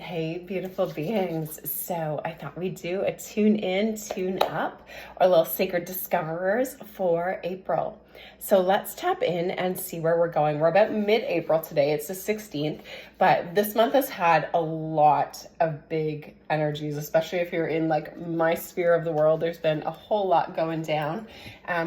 Hey, beautiful beings. So I thought we'd do a tune in, tune up, our little sacred discoverers for April. So let's tap in and see where we're going. We're about mid-April today. It's the 16th, but this month has had a lot of big energies, especially if you're in like my sphere of the world. There's been a whole lot going down.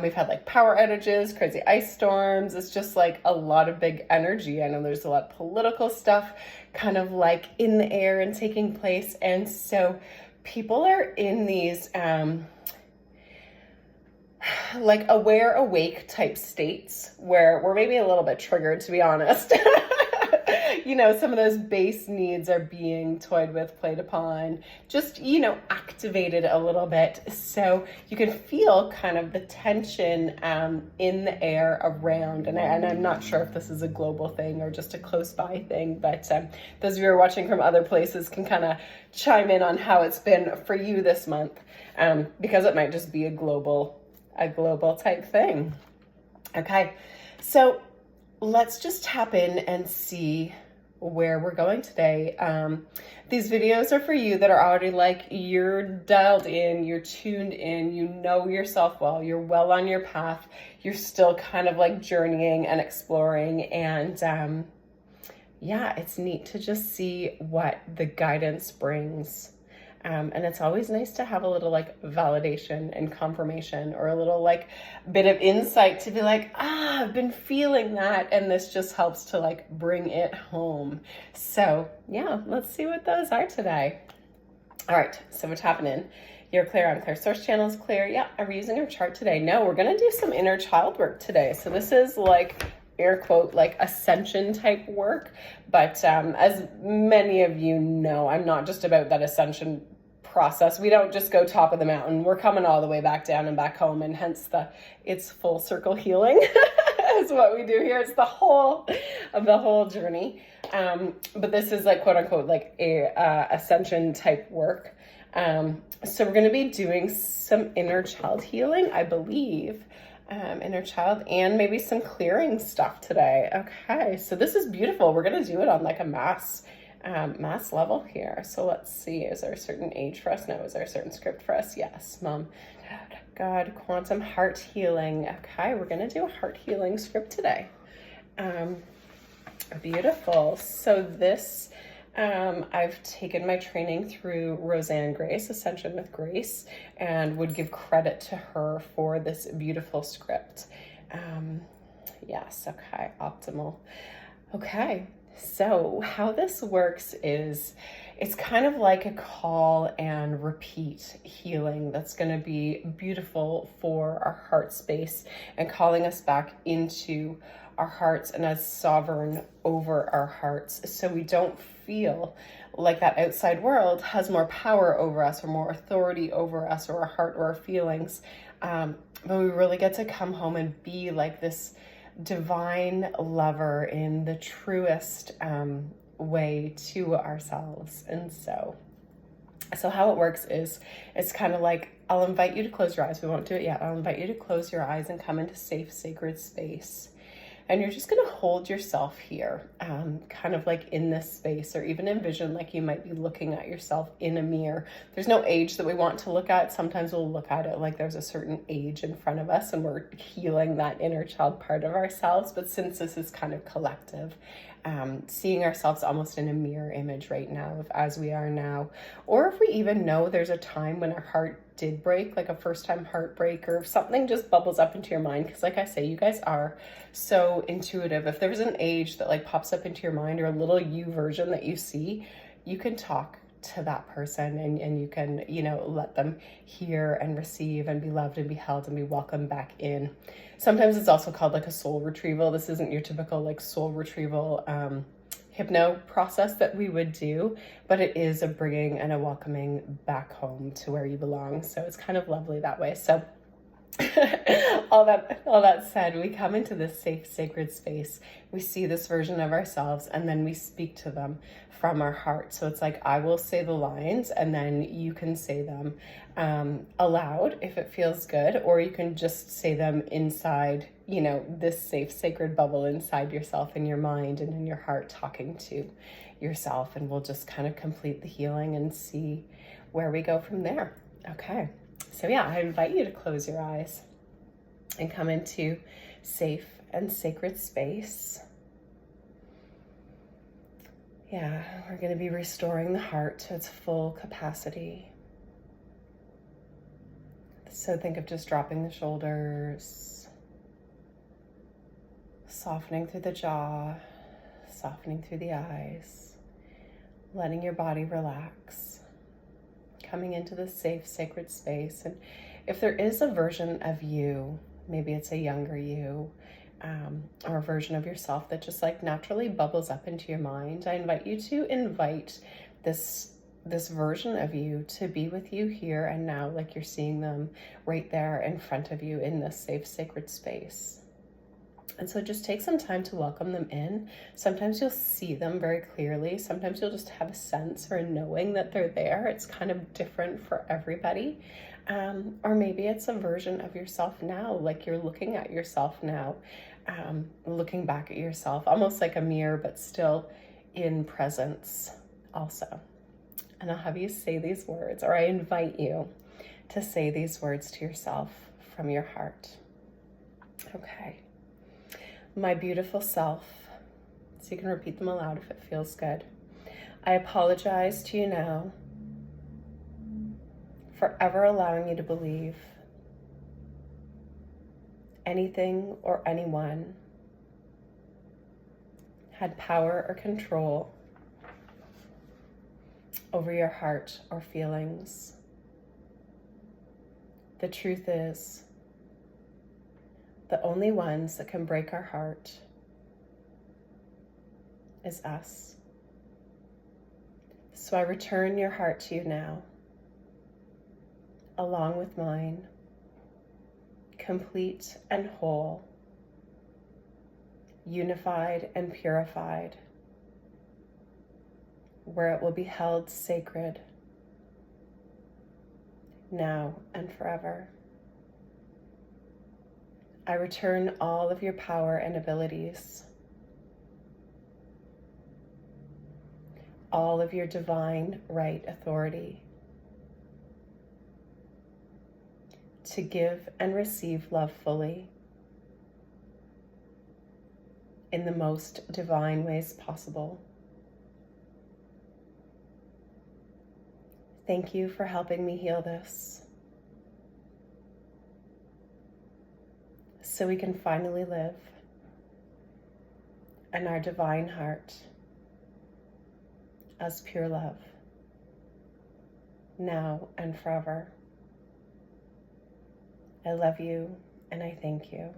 We've had like power outages, crazy ice storms. It's just like a lot of big energy. I know there's a lot of political stuff kind of like in the air and taking place. And so people are in these like aware, awake type states where we're maybe a little bit triggered, to be honest. You know, some of those base needs are being toyed with, played upon, just, you know, activated a little bit. So you can feel kind of the tension in the air around. And I'm not sure if this is a global thing or just a close by thing, but those of you who are watching from other places can kind of chime in on how it's been for you this month, because it might just be a global type thing. Okay, so let's just tap in and see where we're going today. These videos are for you that are already like, you're dialed in, you're tuned in, you know yourself well, you're well on your path, you're still kind of like journeying and exploring. And yeah, it's neat to just see what the guidance brings. And it's always nice to have a little like validation and confirmation, or a little like bit of insight to be like, I've been feeling that. And this just helps to like bring it home. So yeah, let's see what those are today. All right, so what's happening? You're clear, I'm clear. Source channel is clear. Yeah, are we using our chart today? No, we're going to do some inner child work today. So this is like air quote, like ascension type work. But as many of you know, I'm not just about that ascension process. We don't just go top of the mountain. We're coming all the way back down and back home, and hence it's full circle healing is what we do here. It's the whole journey. But this is like quote unquote like a ascension type work. So we're going to be doing some inner child healing, I believe. Inner child, and maybe some clearing stuff today. Okay, so this is beautiful. We're going to do it on like a mass level here. So let's see, is there a certain age for us? No. Is there a certain script for us? Yes. Mom, Dad, God, quantum heart healing. Okay, we're going to do a heart healing script today. Beautiful. So this, I've taken my training through Roseanne Grace, Ascension with Grace, and would give credit to her for this beautiful script. Yes, okay, optimal. Okay, so how this works is it's kind of like a call and repeat healing that's going to be beautiful for our heart space and calling us back into our hearts and as sovereign over our hearts, so we don't feel like that outside world has more power over us or more authority over us or our heart or our feelings. But we really get to come home and be like this divine lover in the truest way to ourselves. And so how it works is it's kind of like, I'll invite you to close your eyes. We won't do it yet. I'll invite you to close your eyes and come into safe, sacred space. And you're just going to hold yourself here, kind of like in this space, or even envision like you might be looking at yourself in a mirror. There's no age that we want to look at. Sometimes we'll look at it like there's a certain age in front of us and we're healing that inner child part of ourselves. But since this is kind of collective, seeing ourselves almost in a mirror image right now of as we are now, or if we even know there's a time when our heart did break, like a first time heartbreak, or if something just bubbles up into your mind, because like I say, you guys are so intuitive. If there's an age that like pops up into your mind, or a little you version that you see, you can talk to that person and you can, you know, let them hear and receive and be loved and be held and be welcomed back in. Sometimes it's also called like a soul retrieval. This isn't your typical like soul retrieval hypno process that we would do, but it is a bringing and a welcoming back home to where you belong. So it's kind of lovely that way. So all that said, we come into this safe, sacred space. We see this version of ourselves, and then we speak to them from our heart. So it's like, I will say the lines, and then you can say them aloud if it feels good, or you can just say them inside, you know, this safe, sacred bubble inside yourself, in your mind and in your heart, talking to yourself, and we'll just kind of complete the healing and see where we go from there. Okay, so yeah, I invite you to close your eyes and come into safe and sacred space. Yeah, we're going to be restoring the heart to its full capacity. So think of just dropping the shoulders, softening through the jaw, softening through the eyes, letting your body relax, coming into this safe, sacred space. And if there is a version of you, maybe it's a younger you, or a version of yourself that just like naturally bubbles up into your mind, I invite you to invite this version of you to be with you here and now, like you're seeing them right there in front of you in this safe, sacred space. And so just take some time to welcome them in. Sometimes you'll see them very clearly. Sometimes you'll just have a sense or a knowing that they're there. It's kind of different for everybody. Or maybe it's a version of yourself now, like you're looking at yourself now, looking back at yourself, almost like a mirror, but still in presence also. And I'll have you say these words, or I invite you to say these words to yourself from your heart. Okay. My beautiful self, so you can repeat them aloud if it feels good. I apologize to you now for ever allowing you to believe anything or anyone had power or control over your heart or feelings. The truth is, the only ones that can break our heart is us. So I return your heart to you now, along with mine, complete and whole, unified and purified, where it will be held sacred now and forever. I return all of your power and abilities, all of your divine right authority to give and receive love fully in the most divine ways possible. Thank you for helping me heal this, so we can finally live in our divine heart as pure love, now and forever. I love you and I thank you.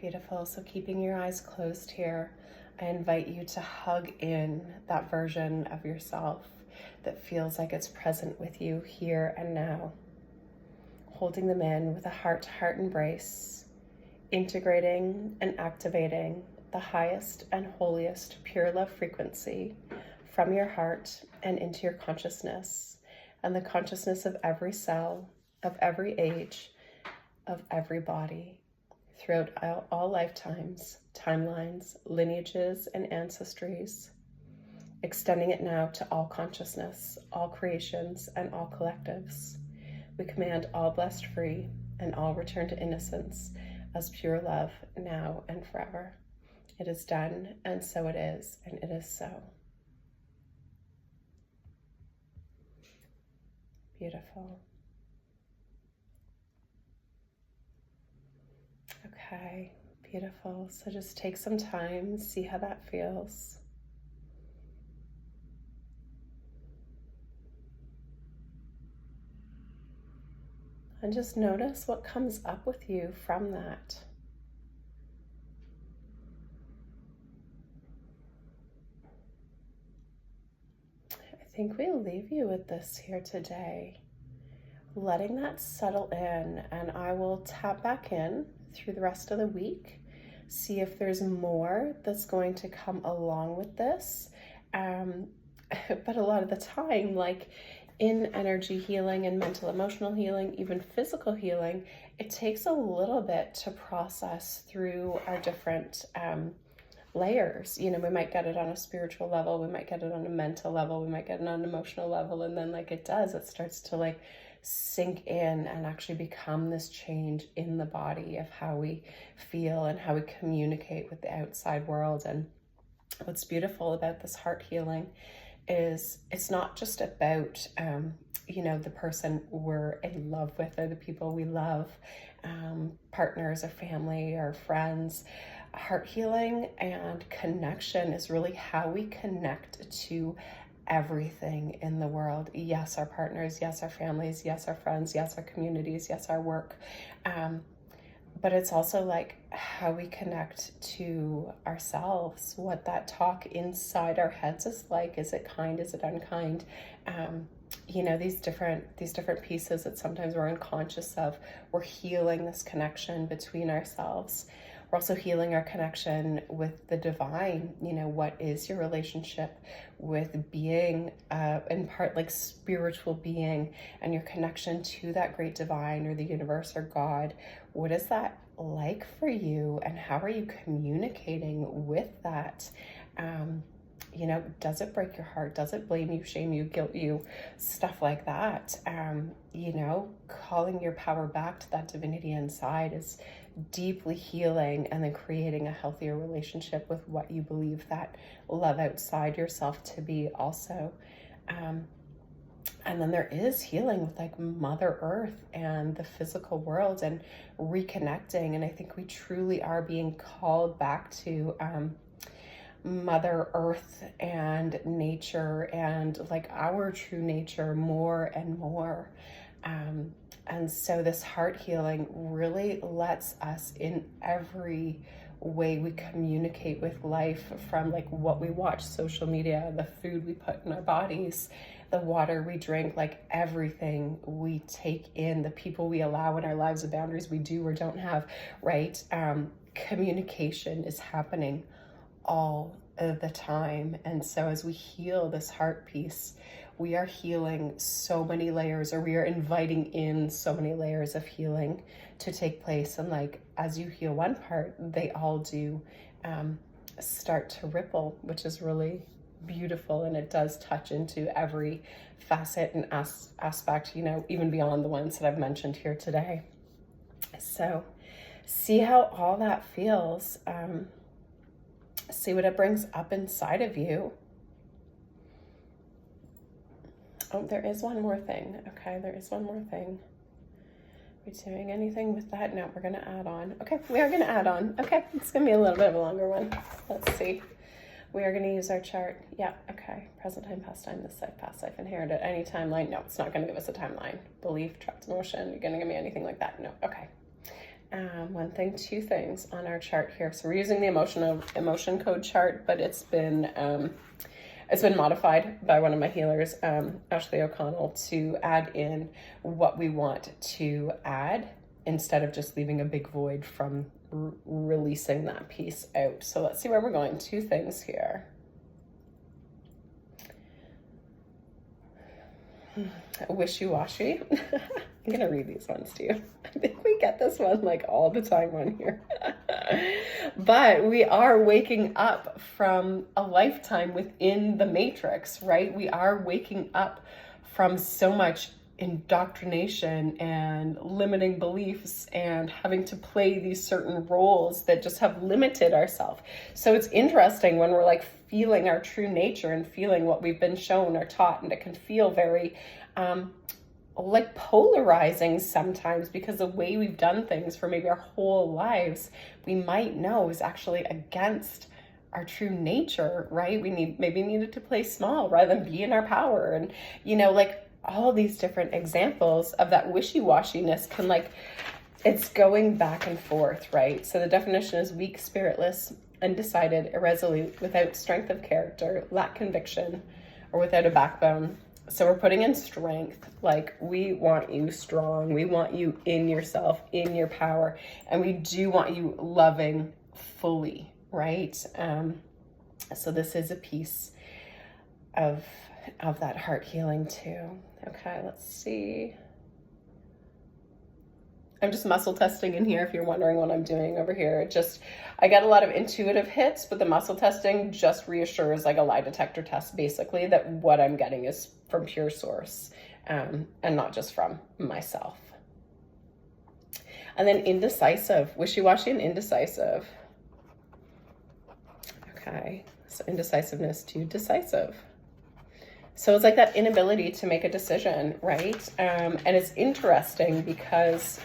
Beautiful. So keeping your eyes closed here, I invite you to hug in that version of yourself that feels like it's present with you here and now, holding them in with a heart-to-heart embrace, integrating and activating the highest and holiest pure love frequency from your heart and into your consciousness, and the consciousness of every cell, of every age, of every body, throughout all lifetimes, timelines, lineages, and ancestries, extending it now to all consciousness, all creations, and all collectives. We command all blessed free and all return to innocence as pure love now and forever. It is done, and so it is, and it is so. Beautiful. Okay, beautiful. So just take some time, see how that feels. And just notice what comes up with you from that. I think we'll leave you with this here today, letting that settle in, and I will tap back in through the rest of the week, see if there's more that's going to come along with this. But a lot of the time, like in energy healing and mental emotional healing, even physical healing, it takes a little bit to process through our different layers. You know, we might get it on a spiritual level, we might get it on a mental level, we might get it on an emotional level, and then like it starts to like sink in and actually become this change in the body of how we feel and how we communicate with the outside world. And what's beautiful about this heart healing is it's not just about you know, the person we're in love with or the people we love, partners or family or friends. Heart healing and connection is really how we connect to everything in the world. Yes, our partners, yes, our families, yes, our friends, yes, our communities, yes, our work. But it's also like how we connect to ourselves, what that talk inside our heads is like. Is it kind? Is it unkind? You know, these different pieces that sometimes we're unconscious of. We're healing this connection between ourselves. We're also healing our connection with the divine. You know, what is your relationship with being, in part like spiritual being, and your connection to that great divine or the universe or God? What is that like for you, and how are you communicating with that? You know, does it break your heart? Does it blame you, shame you, guilt you, stuff like that? You know, calling your power back to that divinity inside is deeply healing, and then creating a healthier relationship with what you believe that love outside yourself to be also. And then there is healing with like Mother Earth and the physical world and reconnecting. And I think we truly are being called back to Mother Earth and nature and like our true nature more and more. And so this heart healing really lets us in every way we communicate with life, from like what we watch, social media, the food we put in our bodies, the water we drink, like everything we take in, the people we allow in our lives, the boundaries we do or don't have, right? Communication is happening all of the time. And so as we heal this heart piece, we are healing so many layers, or we are inviting in so many layers of healing to take place. And like, as you heal one part, they all do start to ripple, which is really beautiful. And it does touch into every facet and aspect, you know, even beyond the ones that I've mentioned here today. So see how all that feels. See what it brings up inside of you. Oh, there is one more thing. Okay, there is one more thing. Are we doing anything with that? No, we're going to add on. Okay, we are going to add on. Okay, it's going to be a little bit of a longer one. Let's see. We are going to use our chart. Yeah, okay. Present time, past time, this life, past life, inherited, any timeline. No, it's not going to give us a timeline. Belief, trapped emotion. You're going to give me anything like that? No. Okay. One thing, two things on our chart here. So we're using the emotion code chart, but it's been modified by one of my healers, Ashley O'Connell, to add in what we want to add instead of just leaving a big void from releasing that piece out. So let's see where we're going. Two things here. Wishy-washy. I'm gonna read these ones to you. I think we get this one like all the time on here. But we are waking up from a lifetime within the matrix, right? We are waking up from so much indoctrination and limiting beliefs and having to play these certain roles that just have limited ourselves. So it's interesting when we're like feeling our true nature and feeling what we've been shown or taught, and it can feel very like polarizing sometimes, because the way we've done things for maybe our whole lives, we might know is actually against our true nature, right? We needed to play small rather than be in our power. And, you know, like all these different examples of that wishy-washiness can like, it's going back and forth, right? So the definition is weak, spiritless, undecided, irresolute, without strength of character, lack conviction, or without a backbone. So we're putting in strength, like we want you strong. We want you in yourself, in your power. And we do want you loving fully, right? So this is a piece of that heart healing too. Okay, let's see. I'm just muscle testing in here if you're wondering what I'm doing over here. I get a lot of intuitive hits, but the muscle testing just reassures, like a lie detector test, basically, that what I'm getting is from pure source, and not just from myself. And then indecisive, wishy-washy and indecisive. Okay, so indecisiveness to decisive. So it's like that inability to make a decision, right? And it's interesting because,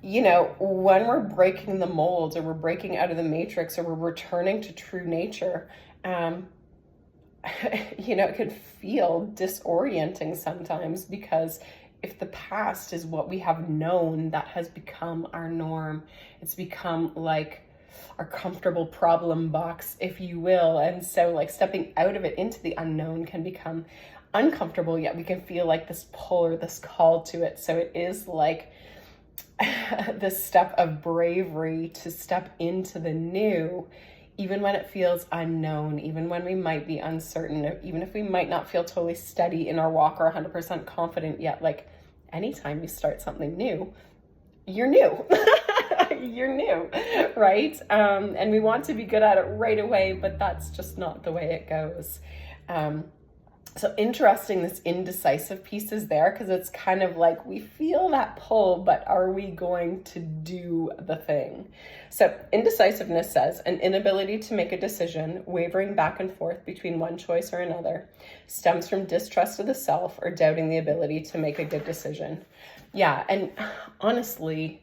you know, when we're breaking the molds, or we're breaking out of the matrix, or we're returning to true nature, you know, it could feel disorienting sometimes, because if the past is what we have known, that has become our norm. It's become like our comfortable problem box, if you will. And so like stepping out of it into the unknown can become uncomfortable, yet we can feel like this pull or this call to it. So it is like this step of bravery to step into the new, even when it feels unknown, even when we might be uncertain, even if we might not feel totally steady in our walk or 100% confident yet. Like anytime you start something new, you're new. You're new, right? And we want to be good at it right away, but that's just not the way it goes. So interesting, this indecisive piece is there, because it's kind of like we feel that pull, but are we going to do the thing? So indecisiveness says an inability to make a decision, wavering back and forth between one choice or another, stems from distrust of the self or doubting the ability to make a good decision. Yeah, and honestly,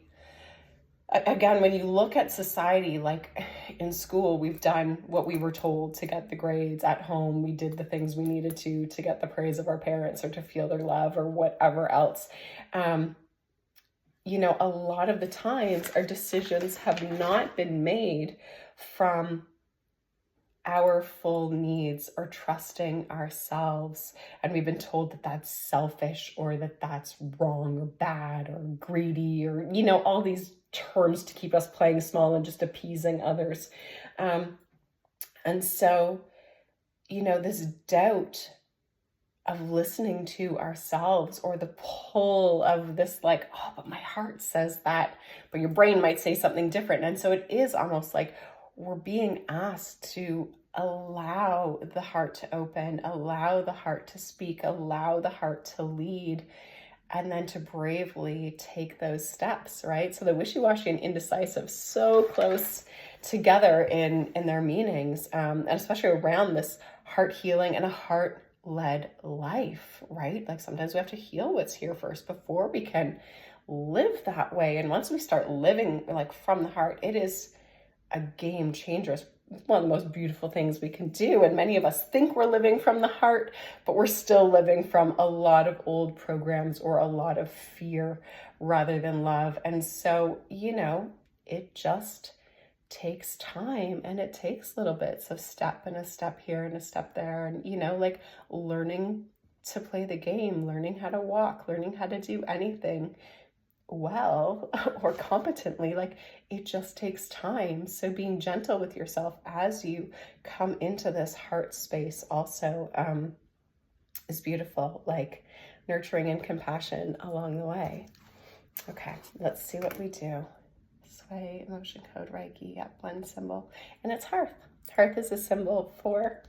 again, when you look at society, like in school, we've done what we were told to get the grades. At home, we did the things we needed to get the praise of our parents, or to feel their love, or whatever else. You know, a lot of the times our decisions have not been made from our full needs or trusting ourselves. And we've been told that that's selfish, or that that's wrong or bad or greedy, or, you know, all these terms to keep us playing small and just appeasing others. And so, you know, this doubt of listening to ourselves, or the pull of this, like, oh, but my heart says that, but your brain might say something different. And so it is almost like we're being asked to allow the heart to open, allow the heart to speak, allow the heart to lead, and then to bravely take those steps, right? So the wishy-washy and indecisive, so close together in their meanings, and especially around this heart healing and a heart-led life, right? Like sometimes we have to heal what's here first before we can live that way. And once we start living like from the heart, it is a game changer. It's one of the most beautiful things we can do. And many of us think we're living from the heart, but we're still living from a lot of old programs, or a lot of fear rather than love. And so, you know, it just takes time, and it takes little bits of step, and a step here and a step there. And, you know, like learning to play the game, learning how to walk, learning how to do anything well or competently, like it just takes time. So being gentle with yourself as you come into this heart space also is beautiful, like nurturing and compassion along the way. Okay, let's see what we do. Sway, emotion code, Reiki, yeah, blend symbol, and it's hearth. Hearth is a symbol for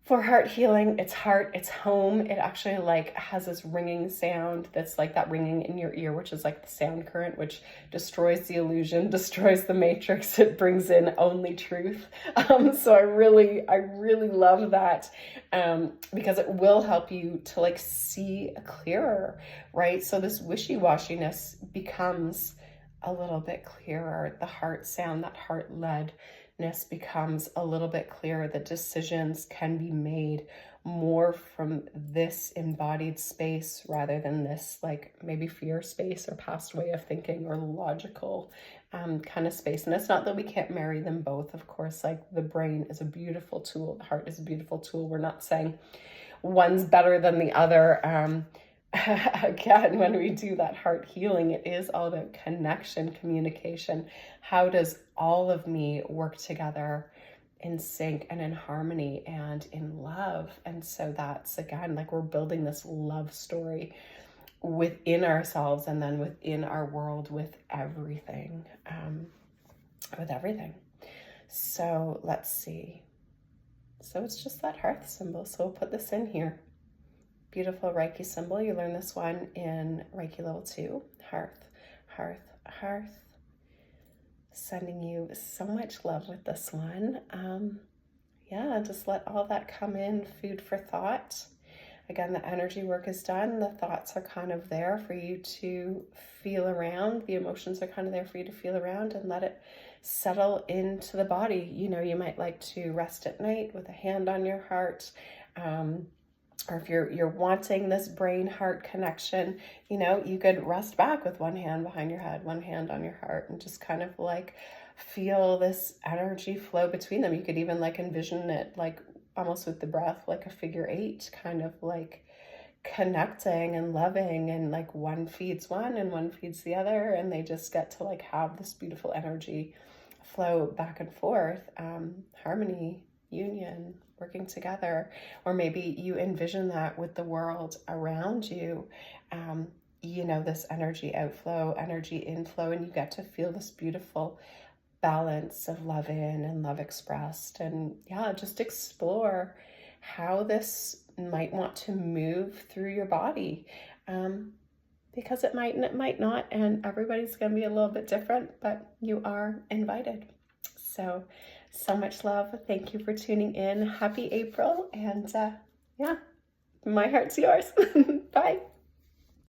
heart healing. It's heart, it's home. It actually like has this ringing sound that's like that ringing in your ear, which is like the sound current, which destroys the illusion, destroys the matrix. It brings in only truth. So I really love that, because it will help you to like see clearer, right? So this wishy-washiness becomes a little bit clearer. The heart sound, that heart-led becomes a little bit clearer. The decisions can be made more from this embodied space rather than this like maybe fear space or past way of thinking or logical kind of space. And it's not that we can't marry them both. Of course, like the brain is a beautiful tool. The heart is a beautiful tool. We're not saying one's better than the other. Again, when we do that heart healing, it is all about connection, communication. How does all of me work together in sync and in harmony and in love? And so that's, again, like we're building this love story within ourselves and then within our world with everything. So let's see. So it's just that hearth symbol. So we'll put this in here. Beautiful Reiki symbol. You learn this one in Reiki level 2. Hearth, hearth, hearth. Sending you so much love with this one. Yeah, just let all that come in, food for thought. Again, the energy work is done. The thoughts are kind of there for you to feel around. The emotions are kind of there for you to feel around and let it settle into the body. You know, you might like to rest at night with a hand on your heart. Or if you're wanting this brain-heart connection, you know, you could rest back with one hand behind your head, one hand on your heart, and just kind of like feel this energy flow between them. You could even like envision it like almost with the breath, like a figure 8, kind of like connecting and loving, and like one feeds one and one feeds the other, and they just get to like have this beautiful energy flow back and forth, harmony, union, working together. Or maybe you envision that with the world around you, you know, this energy outflow, energy inflow, and you get to feel this beautiful balance of love in and love expressed. And yeah, just explore how this might want to move through your body, because it might and it might not, and everybody's going to be a little bit different, but you are invited. So much love. Thank you for tuning in. Happy April, and yeah, my heart's yours. Bye.